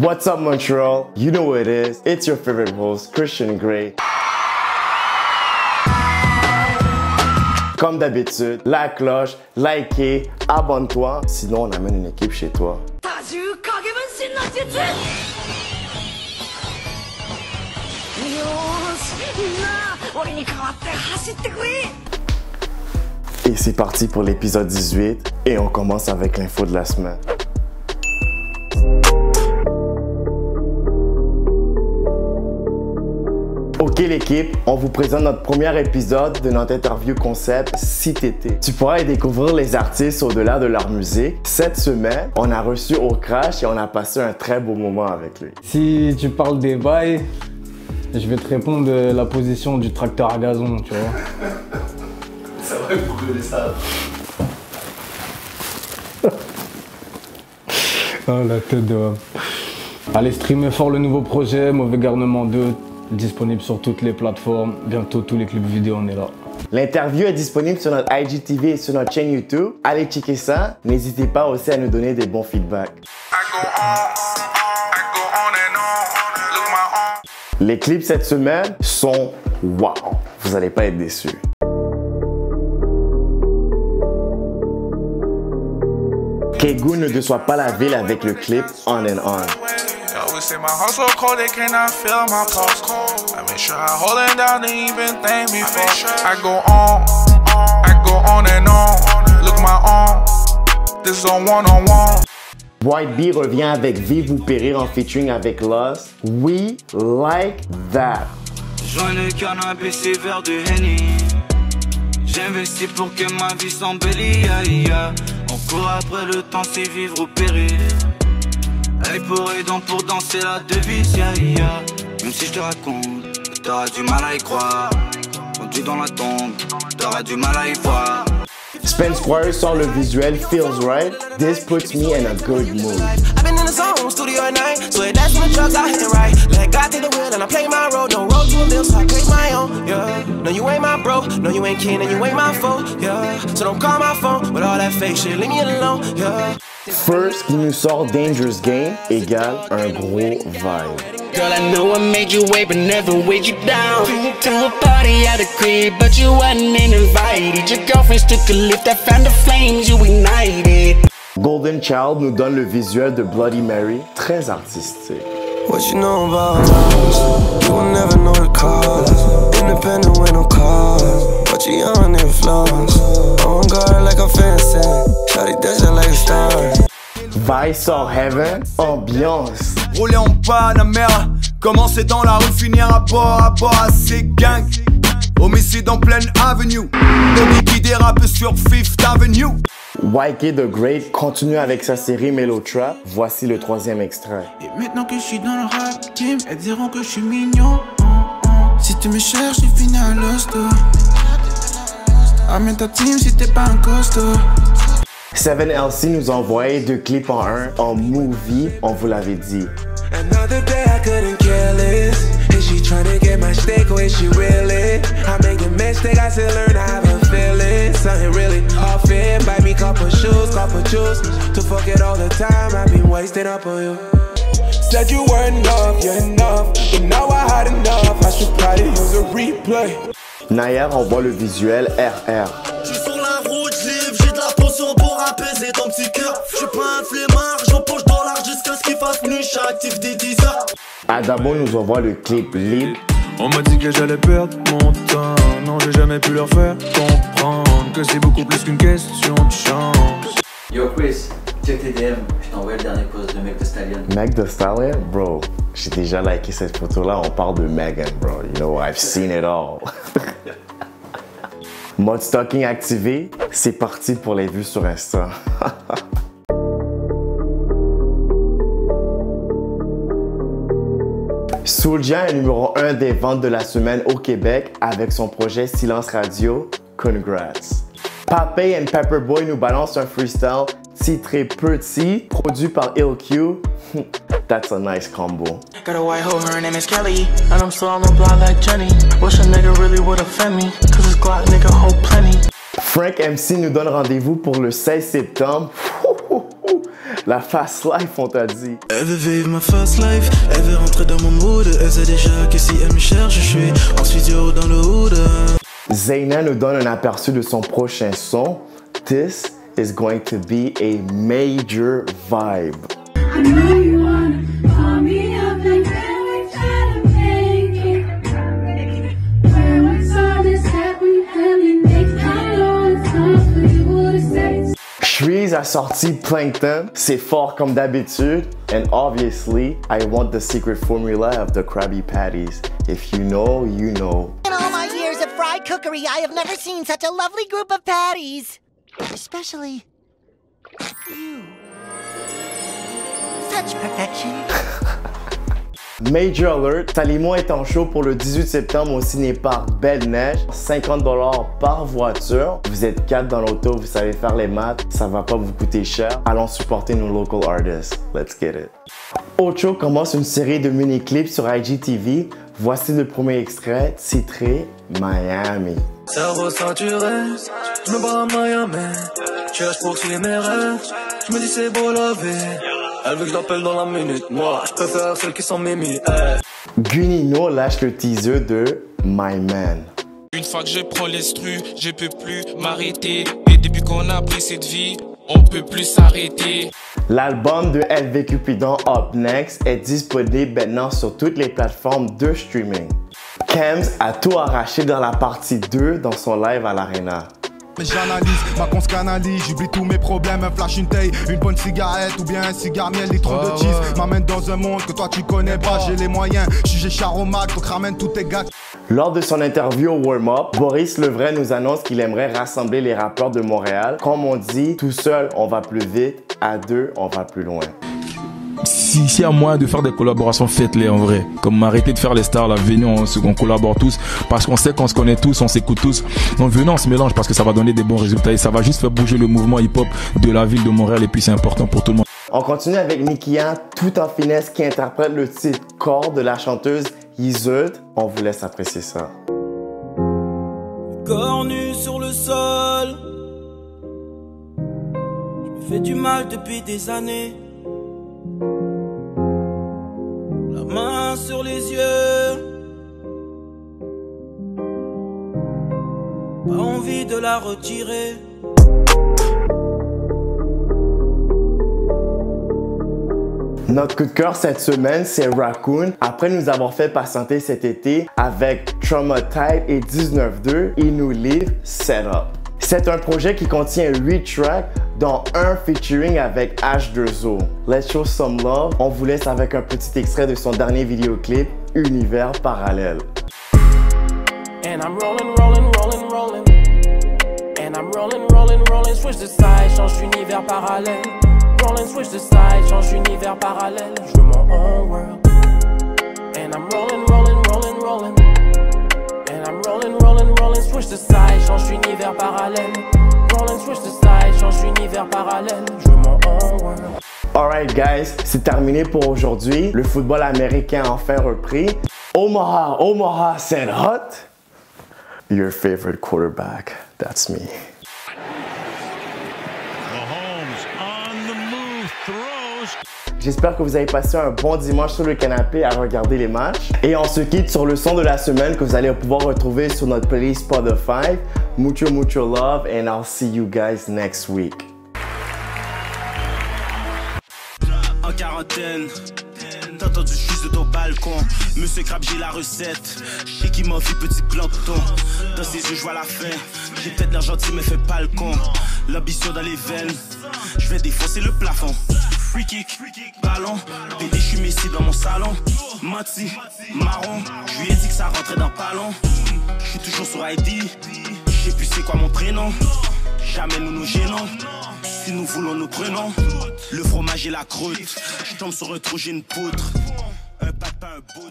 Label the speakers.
Speaker 1: What's up Montreal? You know what it is. It's your favorite host, Christian Gray. Comme d'habitude, la cloche, likez, abonne-toi. Sinon, on amène une équipe chez toi. Et c'est parti pour l'épisode 18 et on commence avec l'info de la semaine. Ok l'équipe, on vous présente notre premier épisode de notre interview concept Si t'étais. Tu pourras y découvrir les artistes au-delà de leur musique. Cette semaine, on a reçu Okrash et on a passé un très beau moment avec lui.
Speaker 2: Si tu parles des bails, je vais te répondre de la position du tracteur à gazon, tu vois.
Speaker 3: C'est vrai que vous connaissez ça.
Speaker 2: Oh la tête de... Allez streamer fort le nouveau projet, Mauvais Garnement 2, disponible sur toutes les plateformes. Bientôt tous les clips vidéo, on est là.
Speaker 1: L'interview est disponible sur notre IGTV et sur notre chaîne YouTube. Allez checker ça. N'hésitez pas aussi à nous donner des bons feedbacks. Les clips cette semaine sont wow. Vous n'allez pas être déçus. Kegu ne déçoit pas la ville avec le clip On and On. White Bee revient avec Vive ou Périr en featuring avec Lost. We like that.
Speaker 4: Joins le cannabis et verre de Henny. J'investis pour que ma vie s'embellit. On court après le temps, c'est vivre ou périr. Œil pour œil, dent pour danser la devise. Même si je te raconte, t'auras du mal à y croire. Conduit dans la tombe, t'auras du mal à y voir.
Speaker 1: Spence Squire sort le visuel Feels Right. This puts me in a good mood.
Speaker 5: I've been in the zone, studio at night. So it that's when the drugs I hit it right. Let God take the wheel and I play my role. No road to a mill, so I create my own. Yeah. No, you ain't my bro. No, you ain't kin and you ain't my foe. Yeah. So don't call my phone with all that fake shit. Leave me alone. Yeah.
Speaker 1: First qui nous sort Dangerous Game égale un gros vibe.
Speaker 4: Girl, I know I made you wait, but never weighed you down. To a party at the crib, but you wasn't invited. Your girlfriends took a lift, I found the flames, you ignited.
Speaker 1: Golden Child nous donne le visuel de Bloody Mary, très artistique.
Speaker 5: What you know about us? You will never know the cause. Independent with no cause. But you young and flaws. On guard like a fancy. Shawty dancing like a star.
Speaker 1: Vice sort Heaven, ambiance.
Speaker 6: Rouler en Panamera, commencer dans la rue, finir à bord à ces gangs. Homicide en pleine avenue, Bobby qui dérape sur Fifth Avenue.
Speaker 1: YK The Great continue avec sa série Mellow Trap. Voici le troisième extrait.
Speaker 7: Et maintenant que je suis dans le rap team, elles diront que je suis mignon. Si tu me cherches, j'ai fini à l'hosto. Amène ta team si t'es pas un costaud.
Speaker 1: 7LC nous a envoyé 2 clips en un, en movie, on vous l'avait dit.
Speaker 5: Another day I couldn't care less. Is she trying to get my steak or is she really? I make a mistake, I still learn I have a feeling. Something really off it, buy me couple shoes, couple juice. To fuck it all the time, I've been wasting up on you. Said you weren't enough, you're enough. But now I had enough, I should probably use a replay.
Speaker 1: Nayer envoie le visuel RR.
Speaker 8: J'suis sur la route, j'ai de la potion pour apaiser ton petit cœur. J'suis pas un flemmard, j'empoche $, jusqu'à ce qu'il fasse nuit, j'active des 10 heures.
Speaker 1: Adamo nous envoie le clip Libre.
Speaker 9: On m'a dit que j'allais perdre mon temps. Non, j'ai jamais pu leur faire comprendre que c'est beaucoup plus qu'une question de chance.
Speaker 10: Yo Chris, check tes DM, je t'ai envoyé le dernier post de Meg Thee Stallion.
Speaker 1: Meg Thee Stallion? Bro, j'ai déjà liké cette photo-là, on parle de Megan, bro. You know, I've seen it all. Mode stalking activé, c'est parti pour les vues sur Insta. Soulja est numéro 1 des ventes de la semaine au Québec avec son projet Silence Radio. Congrats! Papay and Pepperboy nous balancent un freestyle titré Petit, produit par IllQ. That's a nice combo.
Speaker 8: Got a white hoe, her name is Kelly. And I'm still on the block like Jenny. Wish a nigga really would offend me. Cause this Glock nigga hold plenty.
Speaker 1: Frank MC nous donne rendez-vous pour le 16 septembre. La fast life, on t'a dit.
Speaker 7: Elle veut vivre ma fast life, elle veut rentrer dans mon mood. Elle sait déjà que si elle me cherche, je suis en studio dans le hood.
Speaker 1: Zayna nous donne un aperçu de son prochain son. This is going to be a major vibe.
Speaker 11: I know you wanna call me up like that, we try to make it. Where what's all this that we really make? I know it's hard for you to say.
Speaker 1: Shreeze a sorti Plankton, c'est fort comme d'habitude. And obviously, I want the secret formula of the Krabby Patties. If you know, you know.
Speaker 12: In all my years of fried cookery, I have never seen such a lovely group of patties. Especially you. Such perfection.
Speaker 1: Major alert, Salimo est en show pour le 18 septembre au cinéparc Belle-Neige. 50 $ par voiture. Vous êtes 4 dans l'auto, vous savez faire les maths, ça va pas vous coûter cher. Allons supporter nos local artists. Let's get it. Ocho commence une série de mini-clips sur IGTV. Voici le premier extrait titré Miami.
Speaker 7: Cerveau ceinturé, je me bats à Miami. Je poursuis mes rêves, je me dis c'est beau la vie. Elle veut que je l'appelle dans la minute, moi je préfère celles qui sont mimi.
Speaker 1: Gunino lâche le teaser de My Man.
Speaker 13: Une fois que je prends l'instru, je peux plus m'arrêter. Et depuis qu'on a pris cette vie, on peut plus s'arrêter.
Speaker 1: L'album de LV Cupidon Up Next est disponible maintenant sur toutes les plateformes de streaming. Kems a tout arraché dans la partie 2 dans son live à l'Arena.
Speaker 14: Mais j'analyse, ma conce canalise, j'oublie tous mes problèmes, un flash, une taille, une bonne cigarette ou bien un cigare miel, des trous de cheese. M'amène dans un monde que toi tu connais pas, j'ai les moyens, jugé charomac, donc ramène tous tes gars.
Speaker 1: Lors de son interview au warm-up, Boris Levray nous annonce qu'il aimerait rassembler les rappeurs de Montréal. Comme on dit, tout seul on va plus vite, à deux on va plus loin.
Speaker 15: Si y a moyen de faire des collaborations, faites-les en vrai. Comme arrêtez de faire les stars, là, venez, on collabore tous. Parce qu'on sait qu'on se connaît tous, on s'écoute tous. Donc venez, on se mélange parce que ça va donner des bons résultats. Et ça va juste faire bouger le mouvement hip-hop de la ville de Montréal. Et puis c'est important pour tout le monde.
Speaker 1: On continue avec Nikian, tout en finesse, qui interprète le titre Corps de la chanteuse Isolde. On vous laisse apprécier ça.
Speaker 16: Corps nu sur le sol, je me fais du mal depuis des années. La main sur les yeux, pas envie de la retirer.
Speaker 1: Notre coup de cœur cette semaine, c'est Raccoon. Après nous avoir fait patienter cet été avec Trauma Type et 19-2, il nous livre Setup. C'est un projet qui contient 8 tracks, dont un featuring avec H2O. Let's show some love. On vous laisse avec un petit extrait de son dernier vidéoclip, Univers Parallèle.
Speaker 17: And I'm rolling, rolling, rolling, rolling. And I'm rolling, rolling, rolling. Switch the side, change d'univers parallèle. Rolling, switch the side, change d'univers parallèle. Je veux mon own world. And I'm rolling, rolling, rolling, rolling. And I'm rolling, rolling, rolling. Switch the side, change d'univers parallèle. Rolling, switch the side, change d'univers parallèle. Je veux mon own world.
Speaker 1: Alright guys, c'est terminé pour aujourd'hui. Le football américain a enfin repris. Omaha said hot. Your favorite quarterback, that's me. J'espère que vous avez passé un bon dimanche sur le canapé à regarder les matchs. Et on se quitte sur le son de la semaine que vous allez pouvoir retrouver sur notre playlist Spotify. Mucho, mucho love and I'll see you guys next week.
Speaker 8: En quarantaine, t'as entendu juste de ton balcon. Monsieur Crab, j'ai la recette. J'ai qui m'en fait petit plancton. Dans ses yeux, je vois la fin. J'ai peut-être l'air gentil, mais fais pas le con. L'ambition dans les veines. Je vais défoncer le plafond. Free kick, ballon. Bébé, je suis Messi dans mon salon. Menti, marron. Je lui ai dit que ça rentrait dans pas long. Je suis toujours sur ID. Je sais plus c'est quoi mon prénom. Jamais nous nous gênons. Si nous voulons, nous prenons. Le fromage et la croûte. Je tombe sur un trou, j'ai une poutre. Un papa, un bout.